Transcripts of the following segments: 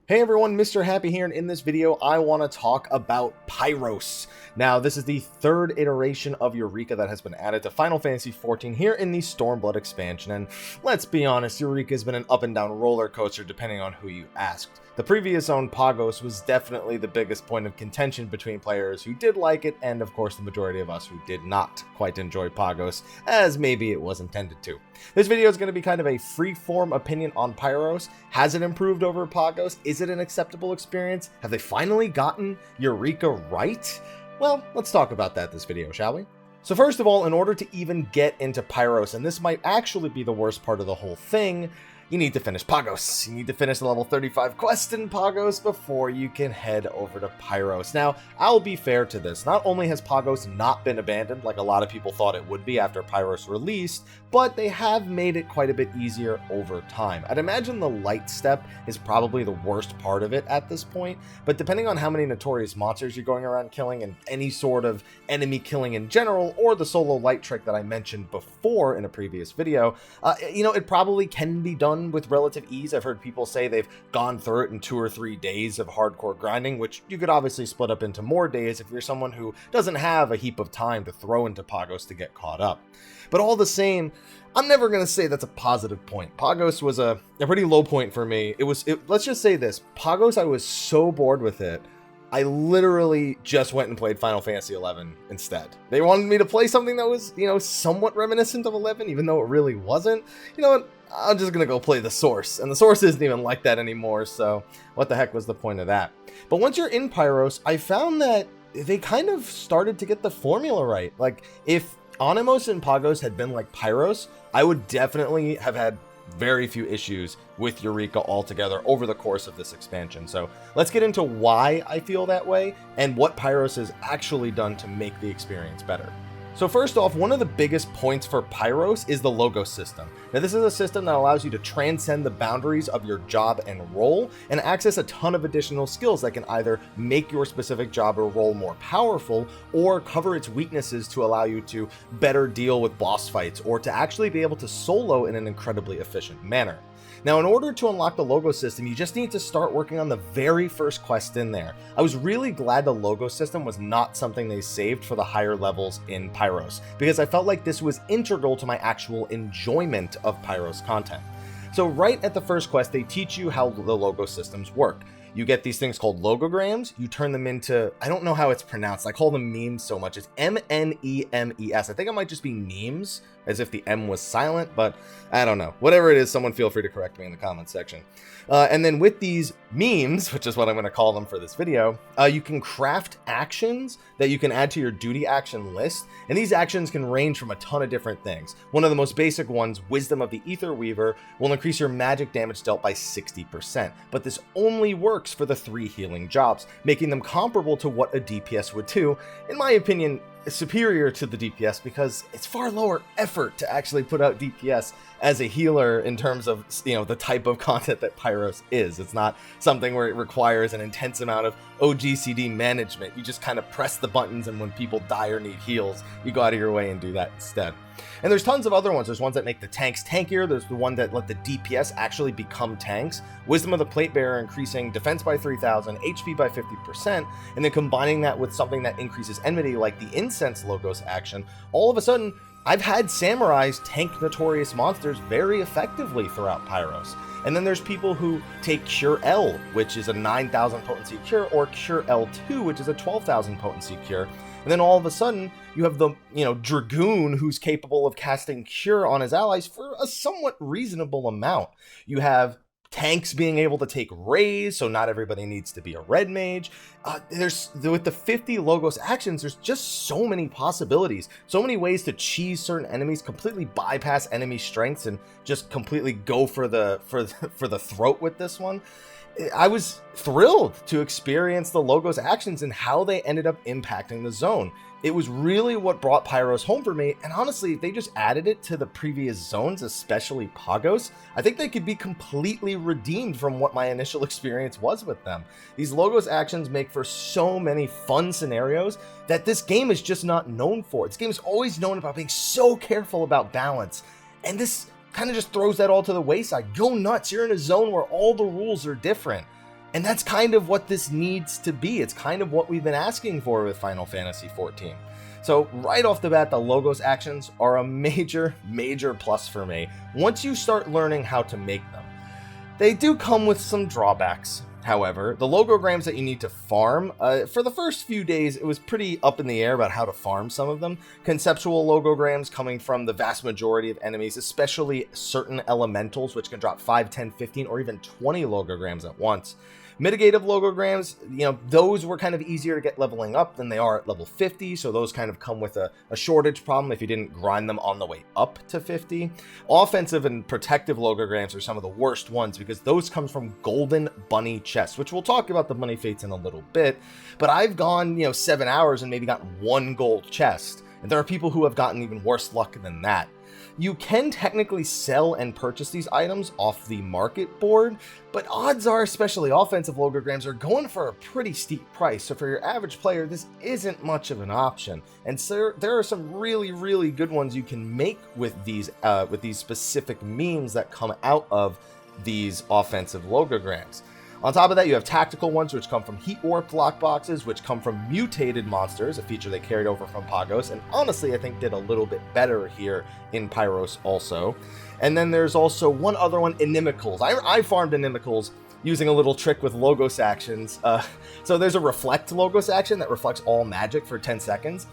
Hey everyone, Mr. Happy here, and in this video I want to talk about Pyros. Now, this is the third iteration of Eureka that has been added to Final Fantasy XIV here in the Stormblood expansion, and let's be honest, Eureka has been an up and down roller coaster depending on who you asked. The previous own Pagos was definitely the biggest point of contention between players who did like it, and of course the majority of us who did not quite enjoy Pagos, as maybe it was intended to. This video is going to be kind of a free-form opinion on Pyros. Has it improved over Pagos? Is it an acceptable experience? Have they finally gotten Eureka right? Well, let's talk about that this video, shall we? So first of all, in order to even get into Pyros, and this might actually be the worst part of the whole thing, you need to finish Pagos. You need to finish the level 35 quest in Pagos before you can head over to Pyros. Now, I'll be fair to this. Not only has Pagos not been abandoned like a lot of people thought it would be after Pyros released, but they have made it quite a bit easier over time. I'd imagine the light step is probably the worst part of it at this point, but depending on how many notorious monsters you're going around killing and any sort of enemy killing in general, or the solo light trick that I mentioned before in a previous video, it probably can be done with relative ease. I've heard people say they've gone through it in 2 or 3 days of hardcore grinding, which you could obviously split up into more days if you're someone who doesn't have a heap of time to throw into Pagos to get caught up. But all the same, I'm never going to say that's a positive point. Pagos was a pretty low point for me. Let's just say this. Pagos, I was so bored with it, I literally just went and played Final Fantasy XI instead. They wanted me to play something that was, somewhat reminiscent of 11, even though it really wasn't. You know what? I'm just going to go play the Source. And the Source isn't even like that anymore, so what the heck was the point of that? But once you're in Pyros, I found that they kind of started to get the formula right. Like, if Anemos and Pagos had been like Pyros, I would definitely have had very few issues with Eureka altogether over the course of this expansion. So let's get into why I feel that way and what Pyros has actually done to make the experience better. So first off, one of the biggest points for Pyros is the logo system. Now, this is a system that allows you to transcend the boundaries of your job and role and access a ton of additional skills that can either make your specific job or role more powerful or cover its weaknesses to allow you to better deal with boss fights or to actually be able to solo in an incredibly efficient manner. Now, in order to unlock the logo system, you just need to start working on the very first quest in there. I was really glad the logo system was not something they saved for the higher levels in Pyros, because I felt like this was integral to my actual enjoyment of Pyros content. So right at the first quest, they teach you how the logo systems work. You get these things called Logograms. You turn them into, I don't know how it's pronounced. I call them memes so much. It's M-N-E-M-E-S. I think it might just be memes, as if the M was silent, but I don't know. Whatever it is, someone feel free to correct me in the comments section. And then with these memes, which is what I'm going to call them for this video, you can craft actions that you can add to your duty action list. And these actions can range from a ton of different things. One of the most basic ones, Wisdom of the Ether Weaver, will increase your magic damage dealt by 60%. But this only works for the 3 healing jobs, making them comparable to what a DPS would do. In my opinion, superior to the DPS because it's far lower effort to actually put out DPS as a healer in terms of, the type of content that Pyros is. It's not something where it requires an intense amount of OGCD management. You just kind of press the buttons, and when people die or need heals, you go out of your way and do that instead. And there's tons of other ones. There's ones that make the tanks tankier. There's the one that let the DPS actually become tanks. Wisdom of the Plate Bearer increasing defense by 3,000, HP by 50%, and then combining that with something that increases enmity like the Incense Logos action. All of a sudden, I've had samurais tank notorious monsters very effectively throughout Pyros. And then there's people who take Cure L, which is a 9,000 potency cure, or Cure L2, which is a 12,000 potency cure. And then all of a sudden, you have the, Dragoon who's capable of casting Cure on his allies for a somewhat reasonable amount. You have tanks being able to take Rays, so not everybody needs to be a red mage. With the 50 Logos actions, there's just so many possibilities, so many ways to cheese certain enemies, completely bypass enemy strengths, and just completely go for the throat with this one. I was thrilled to experience the Logos actions and how they ended up impacting the zone. It was really what brought Pyros home for me, and honestly, if they just added it to the previous zones, especially Pagos, I think they could be completely redeemed from what my initial experience was with them. These Logos actions make for so many fun scenarios that this game is just not known for. This game is always known about being so careful about balance, and this kind of just throws that all to the wayside. Go nuts, you're in a zone where all the rules are different. And that's kind of what this needs to be. It's kind of what we've been asking for with Final Fantasy XIV. So right off the bat, the Logos actions are a major plus for me once you start learning how to make them. They do come with some drawbacks. However, the Logograms that you need to farm, for the first few days, it was pretty up in the air about how to farm some of them. Conceptual Logograms coming from the vast majority of enemies, especially certain elementals, which can drop 5, 10, 15, or even 20 Logograms at once. Mitigative Logograms, those were kind of easier to get leveling up than they are at level 50, so those kind of come with a shortage problem if you didn't grind them on the way up to 50. Offensive and protective Logograms are some of the worst ones because those come from golden bunny chests, which we'll talk about the bunny fates in a little bit, but I've gone, 7 hours and maybe gotten 1 gold chest, and there are people who have gotten even worse luck than that. You can technically sell and purchase these items off the market board, but odds are, especially offensive Logograms, are going for a pretty steep price, so for your average player, this isn't much of an option. And so there are some really good ones you can make with these specific memes that come out of these offensive Logograms. On top of that, you have tactical ones, which come from heat warped lockboxes, which come from mutated monsters, a feature they carried over from Pagos, and honestly, I think did a little bit better here in Pyros also. And then there's also one other one, Inimicals. I farmed Inimicals using a little trick with Logos actions. So there's a Reflect Logos action that reflects all magic for 10 seconds.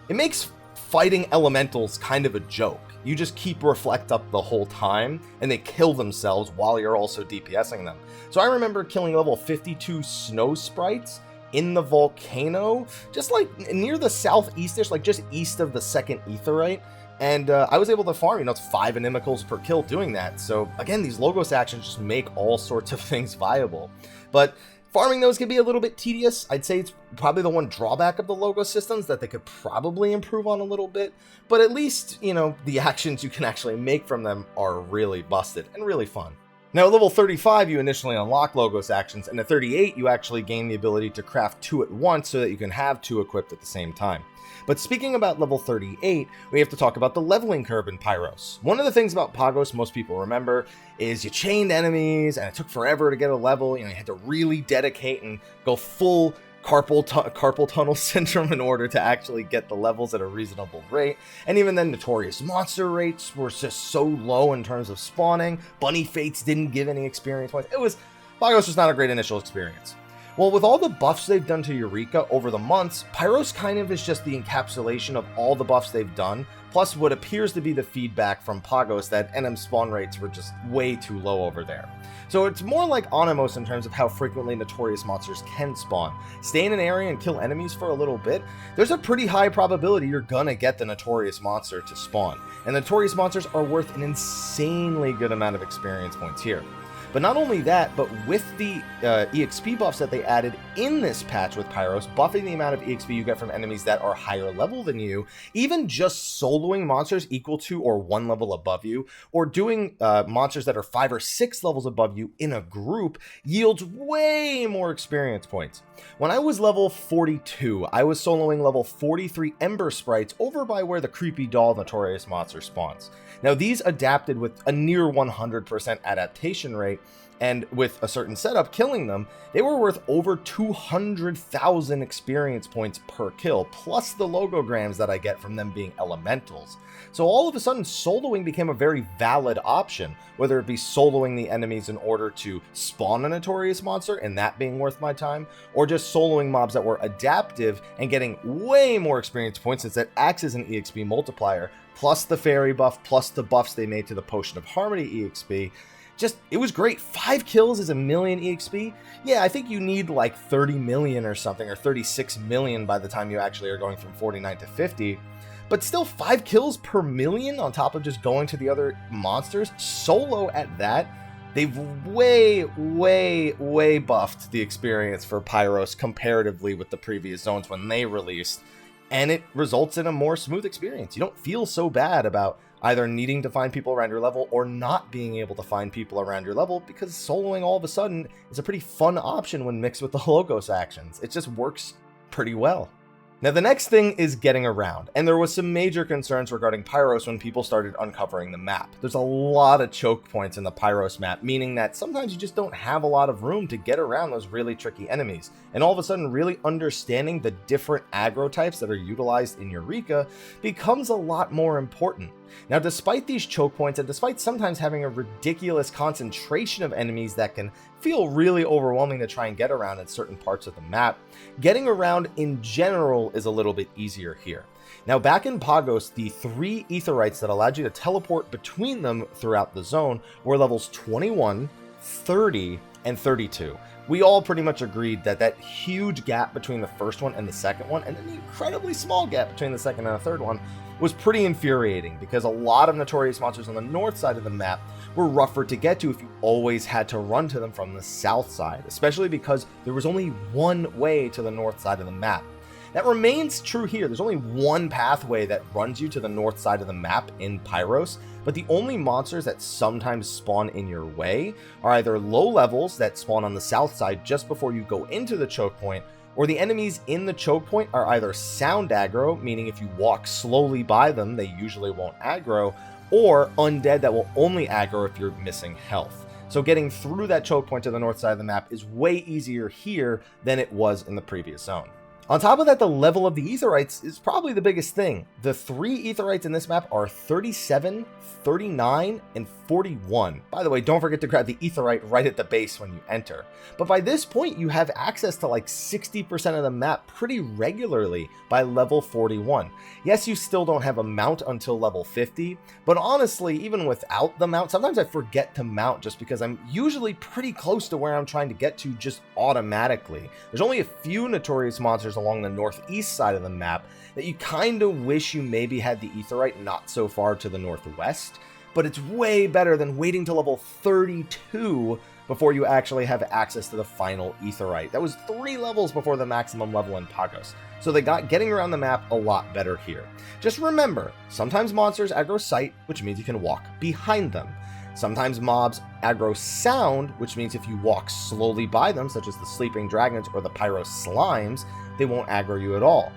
It makes fighting elementals kind of a joke. You just keep Reflect up the whole time, and they kill themselves while you're also DPSing them. So I remember killing level 52 snow sprites in the volcano, just like near the southeastish, like just east of the second aetheryte. And I was able to farm, it's 5 Inimicals per kill doing that. So again, these Logos actions just make all sorts of things viable. But farming those can be a little bit tedious. I'd say it's probably the one drawback of the Logos systems that they could probably improve on a little bit. But at least, the actions you can actually make from them are really busted and really fun. Now, at level 35, you initially unlock Logos actions, and at 38, you actually gain the ability to craft 2 at once so that you can have 2 equipped at the same time. But speaking about level 38, we have to talk about the leveling curve in Pyros. One of the things about Pagos most people remember is you chained enemies, and it took forever to get a level. You had to really dedicate and go full carpal tunnel syndrome in order to actually get the levels at a reasonable rate. And even then, notorious monster rates were just so low in terms of spawning. Bunny fates didn't give any experience points. Pagos was not a great initial experience. Well, with all the buffs they've done to Eureka over the months, Pyros kind of is just the encapsulation of all the buffs they've done, plus what appears to be the feedback from Pagos that NM spawn rates were just way too low over there. So it's more like Onimos in terms of how frequently notorious monsters can spawn. Stay in an area and kill enemies for a little bit, there's a pretty high probability you're gonna get the notorious monster to spawn. And notorious monsters are worth an insanely good amount of experience points here. But not only that, but with the EXP buffs that they added in this patch with Pyros, buffing the amount of EXP you get from enemies that are higher level than you, even just soloing monsters equal to or 1 level above you, or doing monsters that are 5 or 6 levels above you in a group, yields way more experience points. When I was level 42, I was soloing level 43 Ember Sprites over by where the creepy doll notorious monster spawns. Now, these adapted with a near 100% adaptation rate, and with a certain setup killing them, they were worth over 200,000 experience points per kill, plus the Logograms that I get from them being elementals. So all of a sudden, soloing became a very valid option, whether it be soloing the enemies in order to spawn a notorious monster and that being worth my time, or just soloing mobs that were adaptive and getting way more experience points since it acts as an EXP multiplier, plus the fairy buff, plus the buffs they made to the Potion of Harmony EXP. It was great. 5 kills is 1 million EXP. Yeah, I think you need like 30 million or something, or 36 million by the time you actually are going from 49 to 50. But still, 5 kills per million on top of just going to the other monsters, solo at that. They've way buffed the experience for Pyros comparatively with the previous zones when they released. And it results in a more smooth experience. You don't feel so bad about either needing to find people around your level or not being able to find people around your level, because soloing all of a sudden is a pretty fun option when mixed with the Logos actions. It just works pretty well. Now the next thing is getting around, and there was some major concerns regarding Pyros when people started uncovering the map. There's a lot of choke points in the Pyros map, meaning that sometimes you just don't have a lot of room to get around those really tricky enemies, and all of a sudden really understanding the different aggro types that are utilized in Eureka becomes a lot more important. Now despite these choke points, and despite sometimes having a ridiculous concentration of enemies that can feel really overwhelming to try and get around in certain parts of the map, getting around in general is a little bit easier here. Now back in Pagos, the 3 aetherytes that allowed you to teleport between them throughout the zone were levels 21, 30, and 32. We all pretty much agreed that that huge gap between the first one and the second one, and an incredibly small gap between the second and the third one, was pretty infuriating because a lot of notorious monsters on the north side of the map were rougher to get to if you always had to run to them from the south side, especially because there was only one way to the north side of the map. That remains true here. There's only one pathway that runs you to the north side of the map in Pyros, but the only monsters that sometimes spawn in your way are either low levels that spawn on the south side just before you go into the choke point, or the enemies in the choke point are either sound aggro, meaning if you walk slowly by them, they usually won't aggro, or undead that will only aggro if you're missing health. So getting through that choke point to the north side of the map is way easier here than it was in the previous zone. On top of that, the level of the aetherytes is probably the biggest thing. The 3 aetherytes in this map are 37, 39, and 41. By the way, don't forget to grab the aetherite right at the base when you enter. But by this point, you have access to like 60% of the map pretty regularly by level 41. Yes, you still don't have a mount until level 50, but honestly, even without the mount, sometimes I forget to mount just because I'm usually pretty close to where I'm trying to get to just automatically. There's only a few notorious monsters along the northeast side of the map that you kind of wish you maybe had the aetherite not so far to the northwest, but it's way better than waiting to level 32 before you actually have access to the final aetherite. That was 3 levels before the maximum level in Pagos, so they got getting around the map a lot better here. Just remember, sometimes monsters aggro sight, which means you can walk behind them. Sometimes mobs aggro sound, which means if you walk slowly by them, such as the sleeping dragons or the pyro slimes, they won't aggro you at all.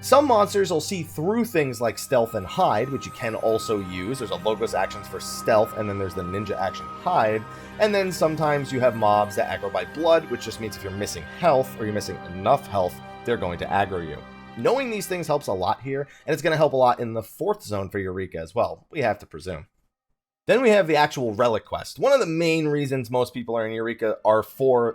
Some monsters will see through things like stealth and hide, which you can also use. There's a Logos actions for stealth, and then there's the ninja action hide. And then sometimes you have mobs that aggro by blood, which just means if you're missing health or you're missing enough health, they're going to aggro you. Knowing these things helps a lot here, and it's going to help a lot in the 4th zone for Eureka as well, we have to presume. Then we have the actual Relic Quest. One of the main reasons most people are in Eureka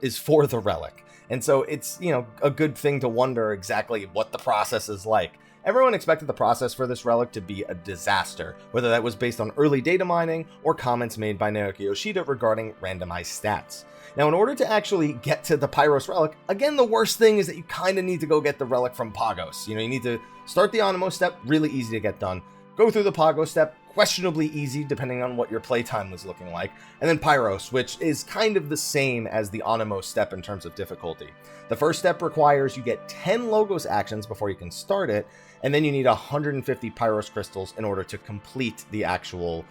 is for the Relic. And so it's, a good thing to wonder exactly what the process is like. Everyone expected the process for this relic to be a disaster, whether that was based on early data mining or comments made by Naoki Yoshida regarding randomized stats. Now, in order to actually get to the Pyros relic, again, the worst thing is that you kind of need to go get the relic from Pagos. You need to start the Anemo step, really easy to get done. Go through the Pagos step, questionably easy depending on what your playtime was looking like, and then Pyros, which is kind of the same as the Anemo step in terms of difficulty. The first step requires you get 10 Logos actions before you can start it, and then you need 150 Pyros crystals in order to complete the actual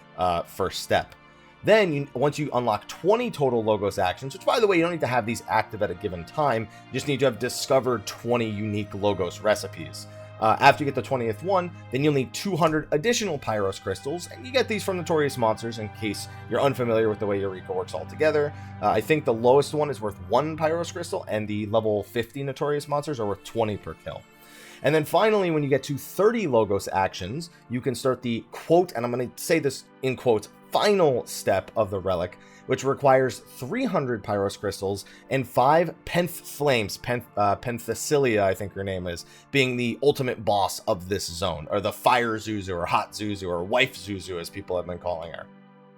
first step. Then, once you unlock 20 total Logos actions, which by the way, you don't need to have these active at a given time, you just need to have discovered 20 unique Logos recipes. After you get the 20th one, then you'll need 200 additional Pyros crystals, and you get these from Notorious Monsters in case you're unfamiliar with the way Eureka works altogether. I think the lowest one is worth 1 Pyros crystal, and the level 50 Notorious Monsters are worth 20 per kill. And then finally, when you get to 30 Logos actions, you can start the quote, and I'm going to say this in quotes, final step of the relic, which requires 300 Pyros crystals and 5 Penth Flames, Penthesilia, I think her name is, being the ultimate boss of this zone, or the Fire Zuzu, or Hot Zuzu, or Wife Zuzu, as people have been calling her.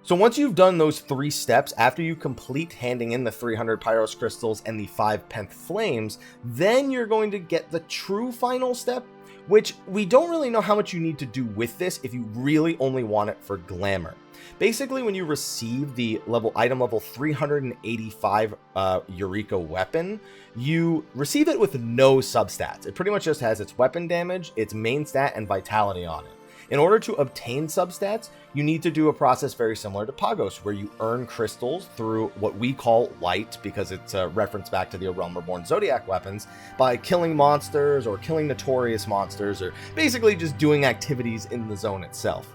So once you've done those 3 steps, after you complete handing in the 300 Pyros crystals and the 5 Penth Flames, then you're going to get the true final step, which we don't really know how much you need to do with this if you really only want it for glamour. Basically, when you receive the item level 385 Eureka weapon, you receive it with no substats. It pretty much just has its weapon damage, its main stat, and vitality on it. In order to obtain substats, you need to do a process very similar to Pagos, where you earn crystals through what we call light, because it's a reference back to the A Realm Reborn Zodiac weapons, by killing monsters or killing notorious monsters, or basically just doing activities in the zone itself.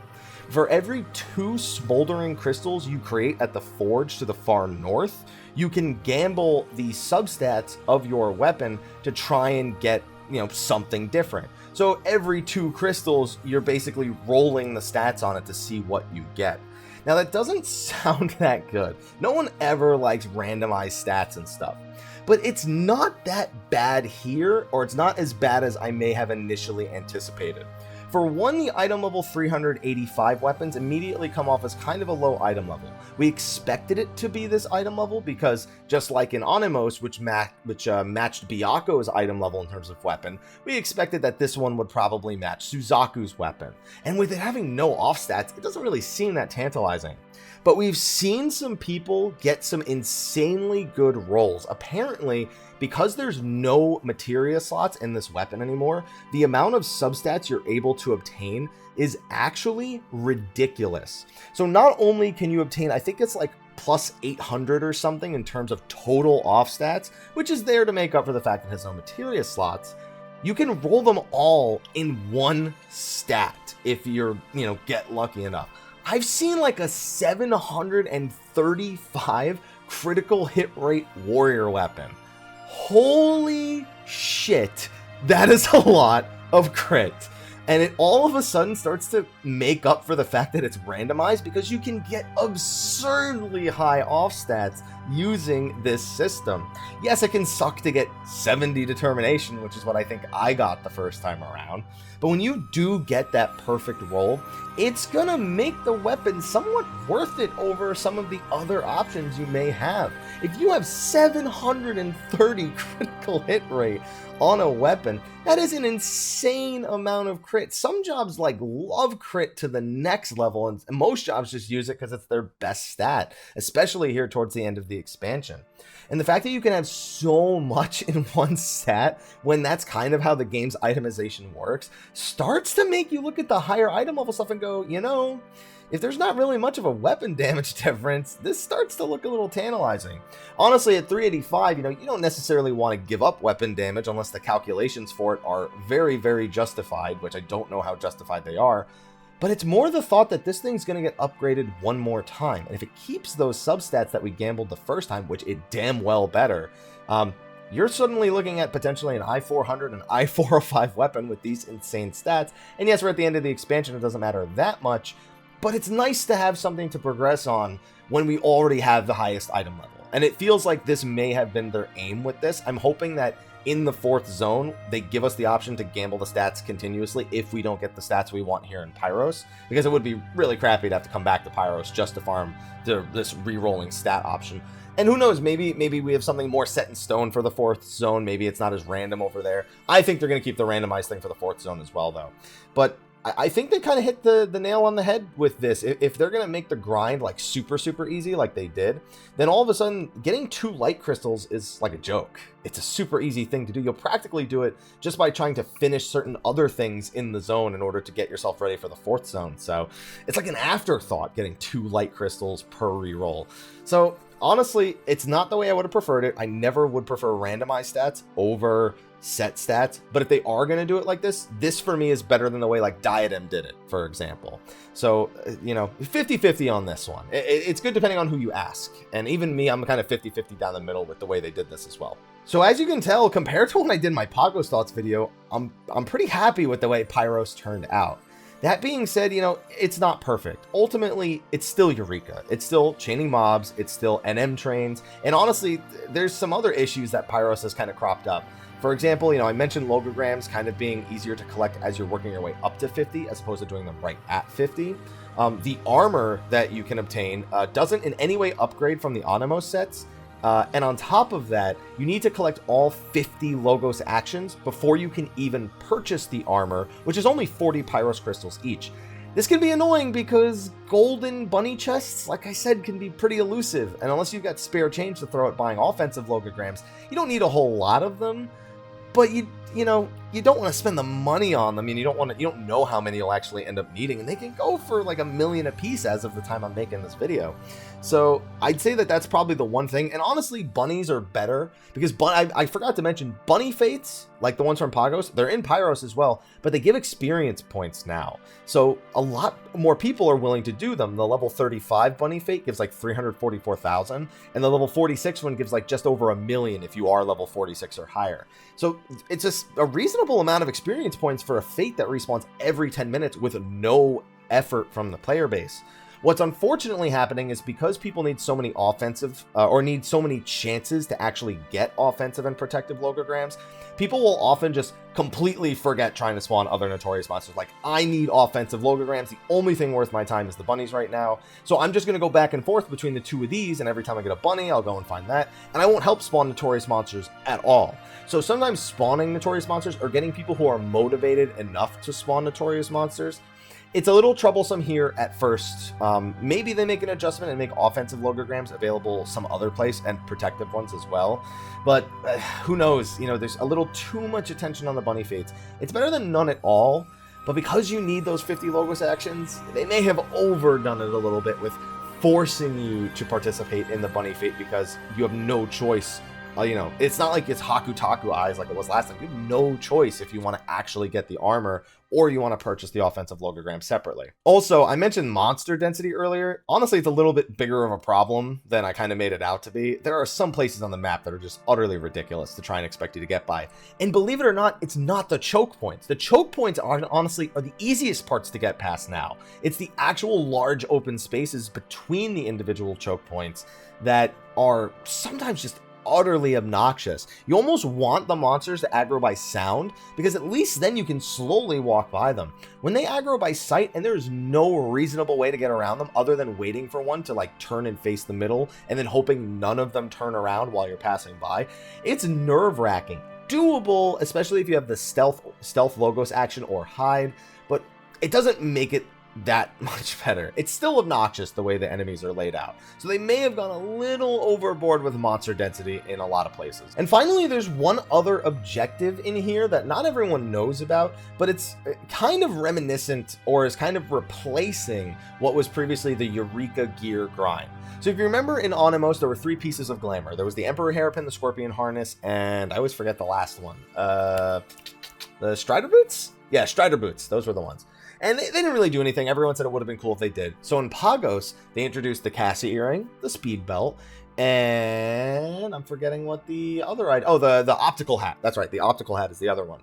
For every 2 smoldering crystals you create at the forge to the far north, you can gamble the substats of your weapon to try and get, something different. So every 2 crystals, you're basically rolling the stats on it to see what you get. Now that doesn't sound that good. No one ever likes randomized stats and stuff. But it's not that bad here, or it's not as bad as I may have initially anticipated. For one, the item level 385 weapons immediately come off as kind of a low item level. We expected it to be this item level because, just like in Onimos, which matched Byaku's item level in terms of weapon, we expected that this one would probably match Suzaku's weapon. And with it having no offstats, it doesn't really seem that tantalizing. But we've seen some people get some insanely good rolls. Apparently, because there's no materia slots in this weapon anymore, the amount of substats you're able to obtain is actually ridiculous. So not only can you obtain, I think it's like plus 800 or something in terms of total offstats, which is there to make up for the fact that it has no materia slots, you can roll them all in one stat if you're, get lucky enough. I've seen like a 735 critical hit rate warrior weapon. Holy shit, that is a lot of crit. And it all of a sudden starts to make up for the fact that it's randomized, because you can get absurdly high offstats using this system. Yes, it can suck to get 70 determination, which is what I think I got the first time around. But when you do get that perfect roll, it's gonna make the weapon somewhat worth it over some of the other options you may have. If you have 730 critical hit rate on a weapon, that is an insane amount of crit. Some jobs love crit to the next level, and most jobs just use it because it's their best stat, especially here towards the end of the expansion. And the fact that you can have so much in one stat, when that's kind of how the game's itemization works, starts to make you look at the higher item level stuff and go, if there's not really much of a weapon damage difference, this starts to look a little tantalizing. Honestly, at 385, you don't necessarily want to give up weapon damage unless the calculations for it are very, very justified, which I don't know how justified they are. But it's more the thought that this thing's going to get upgraded one more time. And if it keeps those substats that we gambled the first time, which it damn well better, you're suddenly looking at potentially an I-400 and I-405 weapon with these insane stats. And yes, we're at the end of the expansion, it doesn't matter that much. But it's nice to have something to progress on when we already have the highest item level. And it feels like this may have been their aim with this. I'm hoping that in the 4th zone, they give us the option to gamble the stats continuously if we don't get the stats we want here in Pyros, because it would be really crappy to have to come back to Pyros just to farm this re-rolling stat option. And who knows, maybe we have something more set in stone for the 4th zone. Maybe it's not as random over there. I think they're going to keep the randomized thing for the 4th zone as well, though. But I think they kind of hit the nail on the head with this. If they're going to make the grind super, super easy like they did, then all of a sudden getting 2 light crystals is like a joke. It's a super easy thing to do. You'll practically do it just by trying to finish certain other things in the zone in order to get yourself ready for the 4th zone. So it's like an afterthought getting 2 light crystals per reroll. So honestly, it's not the way I would have preferred it. I never would prefer randomized stats over set stats, but if they are going to do it like this for me is better than the way Diadem did it, for example. So 50-50 on this one. It's good depending on who you ask, and even me, I'm kind of 50-50 down the middle with the way they did this as well. So as you can tell, compared to when I did my Pagos Thoughts video, I'm pretty happy with the way Pyros turned out. That being said, it's not perfect. Ultimately, it's still Eureka. It's still chaining mobs, it's still NM trains, and honestly, there's some other issues that Pyros has kind of cropped up. For example, I mentioned Logograms kind of being easier to collect as you're working your way up to 50 as opposed to doing them right at 50. The armor that you can obtain doesn't in any way upgrade from the Onimos sets. And on top of that, you need to collect all 50 Logos actions before you can even purchase the armor, which is only 40 Pyros crystals each. This can be annoying because golden bunny chests, like I said, can be pretty elusive. And unless you've got spare change to throw at buying offensive Logograms, you don't need a whole lot of them. But you don't want to spend the money on them, and you don't know how many you'll actually end up needing, and they can go for like $1 million a piece as of the time I'm making this video. So I'd say that that's probably the one thing. And honestly, bunnies are better because I forgot to mention bunny fates, like the ones from Pagos, they're in Pyros as well, but they give experience points now. So a lot more people are willing to do them. The level 35 bunny fate gives like 344,000, and the level 46 one gives like just over $1 million if you are level 46 or higher. So it's just a reasonable amount of experience points for a fate that respawns every 10 minutes with no effort from the player base. What's unfortunately happening is because people need so many offensive or need so many chances to actually get offensive and protective logograms, people will often just completely forget trying to spawn other notorious monsters. Like, I need offensive logograms. The only thing worth my time is the bunnies right now. So I'm just going to go back and forth between the two of these, and every time I get a bunny, I'll go and find that. And I won't help spawn notorious monsters at all. So sometimes spawning notorious monsters or getting people who are motivated enough to spawn notorious monsters, it's a little troublesome here at first. Maybe they make an adjustment and make offensive logograms available some other place and protective ones as well. But who knows? You know, there's a little too much attention on the bunny fates. It's better than none at all, but because you need those 50 logos actions, they may have overdone it a little bit with forcing you to participate in the bunny fate because you have no choice. You know, it's not like it's Haku Taku eyes like it was last time. You have no choice if you want to actually get the armor or you want to purchase the offensive logogram separately. Also, I mentioned monster density earlier. Honestly, it's a little bit bigger of a problem than I kind of made it out to be. There are some places on the map that are just utterly ridiculous to try and expect you to get by. And believe it or not, it's not the choke points. The choke points are honestly the easiest parts to get past now. It's the actual large open spaces between the individual choke points that are sometimes just utterly obnoxious. You almost want the monsters to aggro by sound because at least then you can slowly walk by them. When they aggro by sight and there's no reasonable way to get around them other than waiting for one to like turn and face the middle and then hoping none of them turn around while you're passing by, it's nerve-wracking. Doable, especially if you have the stealth logos action or hide, but it doesn't make it that much better. It's still obnoxious the way the enemies are laid out. So they may have gone a little overboard with monster density in a lot of places. And finally, there's one other objective in here that not everyone knows about, but it's kind of reminiscent or is kind of replacing what was previously the Eureka gear grind. So if you remember in Onimos, there were 3 pieces of glamour. There was the Emperor Hairpin, the Scorpion Harness, and I always forget the last one. The Strider Boots? Yeah, Strider Boots. Those were the ones. And they didn't really do anything. Everyone said it would have been cool if they did. So in Pagos, they introduced the Cassie earring, the speed belt, and I'm forgetting what the other item. Oh, the optical hat. That's right. The optical hat is the other one.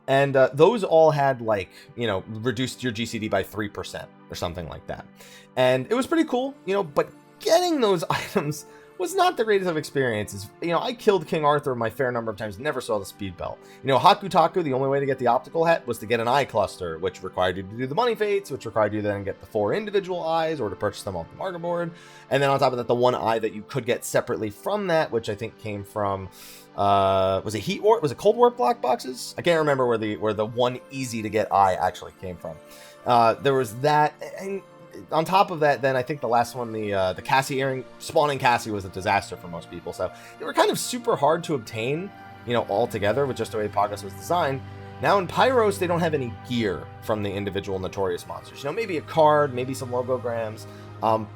And those all had like, you know, reduced your GCD by 3% or something like that. And it was pretty cool, you know, but getting those items was not the greatest of experiences. You know, I killed King Arthur my fair number of times, never saw the speed belt. You know, Haku Taku, the only way to get the optical hat was to get an eye cluster, which required you to do the money fates, which required you to then get the 4 individual eyes or to purchase them off the market board. And then on top of that, the one eye that you could get separately from that, which I think came from, was it Heat Warp? Was it Cold Warp black boxes? I can't remember where the one easy to get eye actually came from. There was that, and on top of that, then I think the last one, the Cassie earring, spawning Cassie was a disaster for most people. So they were kind of super hard to obtain, you know, altogether with just the way Pagos was designed. Now in Pyros, they don't have any gear from the individual Notorious monsters. You know, maybe a card, maybe some logograms.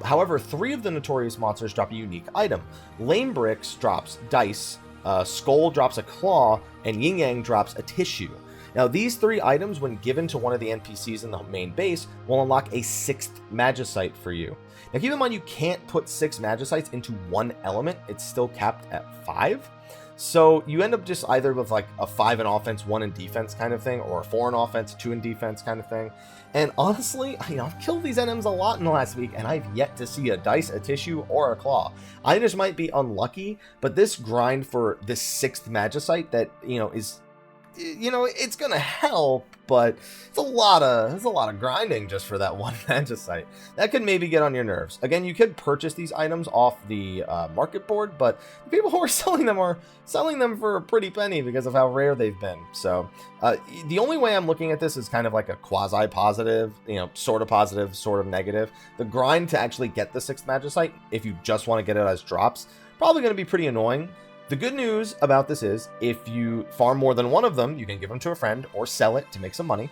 However, 3 of the Notorious monsters drop a unique item. Lame Bricks drops dice, Skull drops a claw, and Yin Yang drops a tissue. Now, these 3 items, when given to one of the NPCs in the main base, will unlock a 6th Magicite for you. Now, keep in mind, you can't put 6 Magicites into one element. It's still capped at 5. So you end up just either with like a 5 in offense, 1 in defense kind of thing, or a 4 in offense, 2 in defense kind of thing. And honestly, you know, I've killed these enemies a lot in the last week, and I've yet to see a dice, a tissue, or a claw. I just might be unlucky, but this grind for this 6th Magicite that, you know, is, you know, it's gonna help, but it's a lot of grinding just for that one Magicite. That could maybe get on your nerves. Again, you could purchase these items off the market board, but the people who are selling them for a pretty penny because of how rare they've been. So the only way I'm looking at this is kind of like a quasi-positive, you know, sort of positive, sort of negative. The grind to actually get the 6th Magicite, if you just want to get it as drops, probably going to be pretty annoying. The good news about this is if you farm more than one of them, you can give them to a friend or sell it to make some money.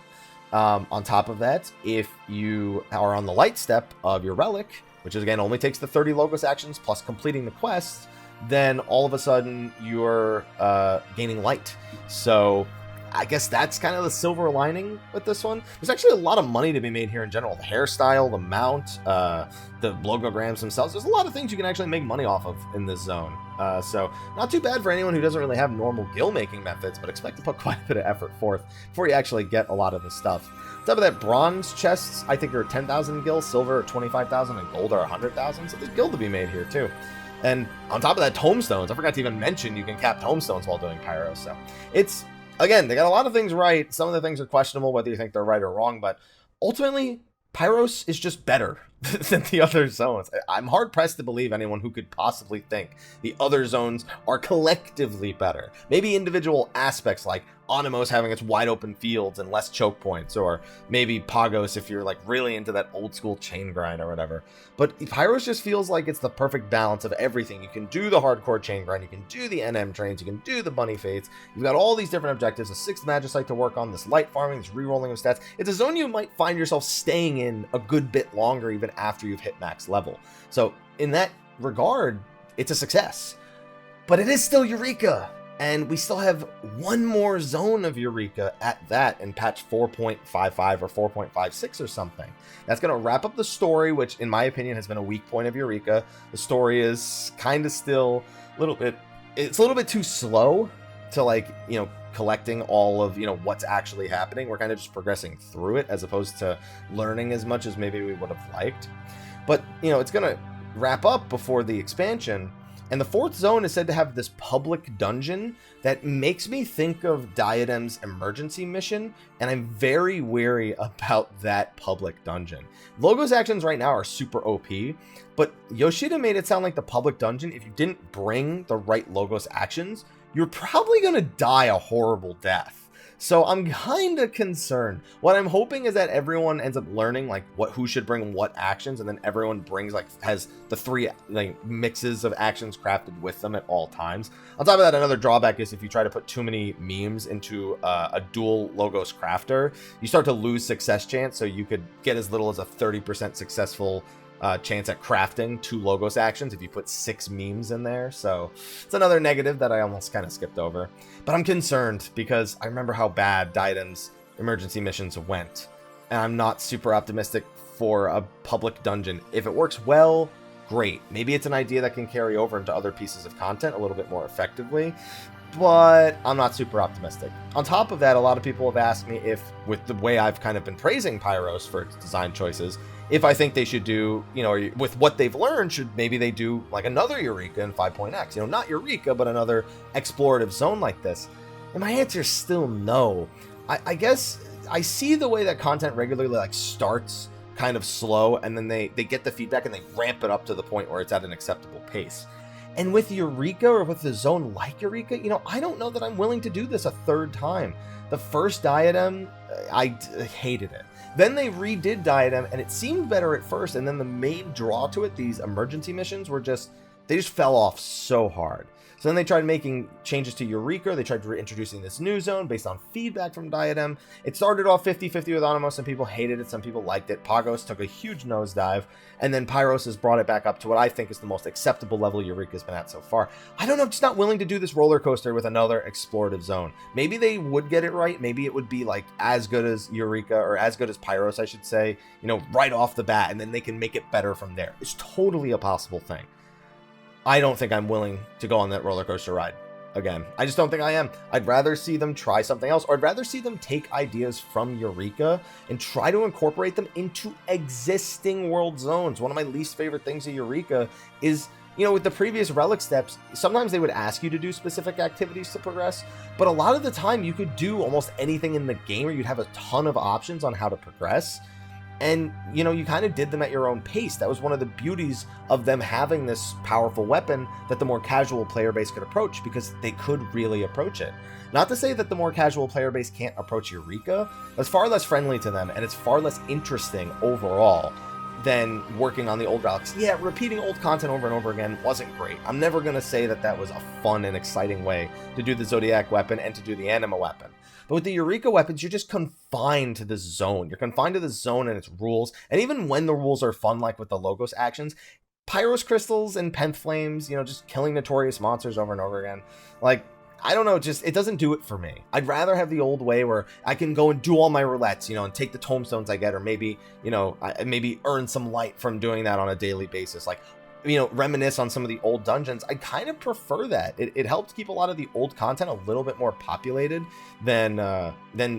On top of that, if you are on the light step of your relic, which is again only takes the 30 Logos actions plus completing the quest, then all of a sudden you're gaining light. So I guess that's kind of the silver lining with this one. There's actually a lot of money to be made here in general. The hairstyle, the mount, the Logograms themselves. There's a lot of things you can actually make money off of in this zone. So not too bad for anyone who doesn't really have normal gil making methods, but expect to put quite a bit of effort forth before you actually get a lot of this stuff. On top of that, bronze chests, I think are 10,000 gil, silver are 25,000, and gold are 100,000. So there's gil to be made here too. And on top of that, tomestones. I forgot to even mention you can cap tomestones while doing Pyro. So it's, again, they got a lot of things right. Some of the things are questionable, whether you think they're right or wrong, but ultimately, Pyros is just better than the other zones. I'm hard-pressed to believe anyone who could possibly think the other zones are collectively better. Maybe individual aspects like Onimos having its wide-open fields and less choke points, or maybe Pagos if you're like really into that old-school chain grind or whatever. But Pyros just feels like it's the perfect balance of everything. You can do the hardcore chain grind, you can do the NM trains, you can do the bunny fates. You've got all these different objectives, a 6th Magicite to work on, this light farming, this re-rolling of stats. It's a zone you might find yourself staying in a good bit longer even after you've hit max level. So in that regard, it's a success. But it is still Eureka, and we still have one more zone of Eureka at that in patch 4.55 or 4.56 or something. That's going to wrap up the story, which in my opinion has been a weak point of Eureka. The story is kind of still a little bit too slow to, like, you know, collecting all of, you know, what's actually happening. We're kind of just progressing through it as opposed to learning as much as maybe we would have liked. But, you know, it's going to wrap up before the expansion. And the 4th zone is said to have this public dungeon that makes me think of Diadem's emergency mission, and I'm very wary about that public dungeon. Logos actions right now are super OP, but Yoshida made it sound like the public dungeon, if you didn't bring the right Logos actions, you're probably going to die a horrible death. So I'm kind of concerned. What I'm hoping is that everyone ends up learning like who should bring what actions, and then everyone brings has the 3 like mixes of actions crafted with them at all times. On top of that, another drawback is if you try to put too many memes into a dual Logos crafter, you start to lose success chance. So you could get as little as a 30% successful chance at crafting 2 Logos actions if you put 6 memes in there. So it's another negative that I almost kind of skipped over. But I'm concerned because I remember how bad Diadem's emergency missions went, and I'm not super optimistic for a public dungeon. If it works well, great. Maybe it's an idea that can carry over into other pieces of content a little bit more effectively, but I'm not super optimistic. On top of that, a lot of people have asked me if, with the way I've kind of been praising Pyros for its design choices, if I think they should do, you know, with what they've learned, should maybe they do like another Eureka in 5.x, you know, not Eureka, but another explorative zone like this. And my answer is still no. I guess I see the way that content regularly like starts kind of slow, and then they get the feedback and they ramp it up to the point where it's at an acceptable pace. And with Eureka, or with a zone like Eureka, you know, I don't know that I'm willing to do this a 3rd time. The first Diadem, I hated it. Then they redid Diadem, and it seemed better at first, and then the main draw to it, these emergency missions, they just fell off so hard. So then they tried making changes to Eureka. They tried reintroducing this new zone based on feedback from Diadem. It started off 50-50 with Onimos. Some people hated it, some people liked it. Pagos took a huge nosedive, and then Pyros has brought it back up to what I think is the most acceptable level Eureka's been at so far. I don't know, I'm just not willing to do this roller coaster with another explorative zone. Maybe they would get it right. Maybe it would be like as good as Eureka, or as good as Pyros, I should say, you know, right off the bat, and then they can make it better from there. It's totally a possible thing. I don't think I'm willing to go on that roller coaster ride again. I just don't think I am. I'd rather see them try something else, or I'd rather see them take ideas from Eureka and try to incorporate them into existing world zones. One of my least favorite things of Eureka is, you know, with the previous relic steps, sometimes they would ask you to do specific activities to progress, but a lot of the time you could do almost anything in the game, or you'd have a ton of options on how to progress. And, you know, you kind of did them at your own pace. That was one of the beauties of them having this powerful weapon that the more casual player base could approach, because they could really approach it. Not to say that the more casual player base can't approach Eureka, but it's far less friendly to them, and it's far less interesting overall. than working on the old relics. Yeah, repeating old content over and over again wasn't great. I'm never going to say that that was a fun and exciting way to do the Zodiac weapon and to do the Anima weapon. But with the Eureka weapons, you're just confined to the zone. You're confined to the zone and its rules. And even when the rules are fun, like with the Logos actions, Pyros crystals and Penth flames, you know, just killing notorious monsters over and over again, like, I don't know, just, it doesn't do it for me. I'd rather have the old way where I can go and do all my roulettes, you know, and take the tomestones I get, or maybe, you know, maybe earn some light from doing that on a daily basis. Like, you know, reminisce on some of the old dungeons. I kind of prefer that. It helped keep a lot of the old content a little bit more populated than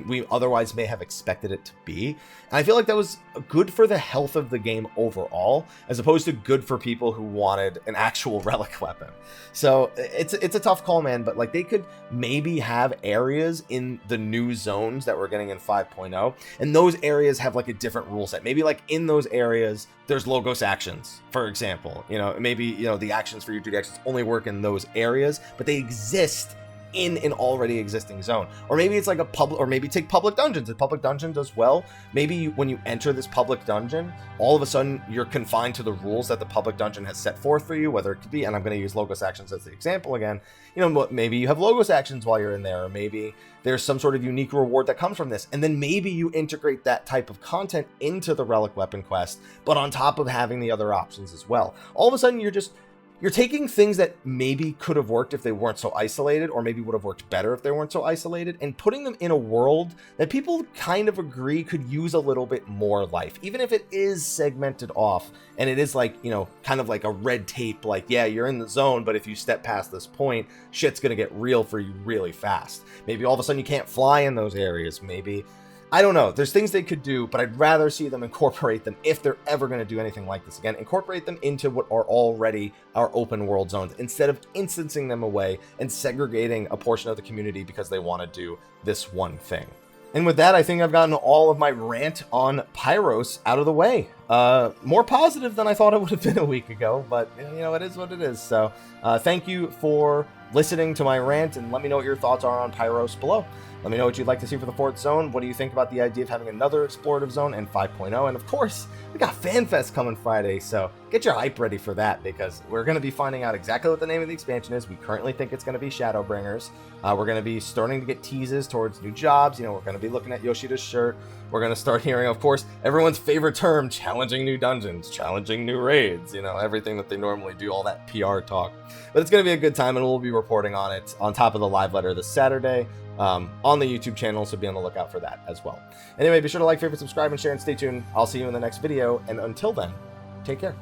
we otherwise may have expected it to be. And I feel like that was good for the health of the game overall, as opposed to good for people who wanted an actual relic weapon. So it's a tough call, man, but like they could maybe have areas in the new zones that we're getting in 5.0, and those areas have like a different rule set. Maybe like in those areas, there's Logos actions, for example. You know, maybe, you know, the actions for your duty actions only work in those areas, but they exist in an already existing zone. Or maybe it's like a public, or maybe take public dungeons. If public dungeon does well, maybe when you enter this public dungeon, all of a sudden you're confined to the rules that the public dungeon has set forth for you, whether it could be, and I'm going to use Logos actions as the example again, you know, maybe you have Logos actions while you're in there, or maybe there's some sort of unique reward that comes from this, and then maybe you integrate that type of content into the Relic Weapon quest, but on top of having the other options as well. All of a sudden you're taking things that maybe could have worked if they weren't so isolated, or maybe would have worked better if they weren't so isolated, and putting them in a world that people kind of agree could use a little bit more life, even if it is segmented off, and it is like, you know, kind of like a red tape, like, yeah, you're in the zone, but if you step past this point, shit's gonna get real for you really fast. Maybe all of a sudden you can't fly in those areas, maybe, I don't know. There's things they could do, but I'd rather see them incorporate them, if they're ever going to do anything like this again, incorporate them into what are already our open world zones, instead of instancing them away and segregating a portion of the community because they want to do this one thing. And with that, I think I've gotten all of my rant on Pyros out of the way. More positive than I thought it would have been a week ago, but you know, it is what it is. So thank you for listening to my rant, and let me know what your thoughts are on Pyros below. Let me know what you'd like to see for the 4th zone. What do you think about the idea of having another explorative zone in 5.0? And of course, we got FanFest coming Friday, so get your hype ready for that, because we're going to be finding out exactly what the name of the expansion is. We currently think it's going to be Shadowbringers. We're going to be starting to get teases towards new jobs. You know, we're going to be looking at Yoshida's shirt. We're going to start hearing, of course, everyone's favorite term, challenging new dungeons, challenging new raids, you know, everything that they normally do, all that PR talk. But it's going to be a good time, and we'll be reporting on it on top of the live letter this Saturday on the YouTube channel, so be on the lookout for that as well. Anyway, be sure to like, favorite, subscribe, and share, and stay tuned. I'll see you in the next video, and until then, take care.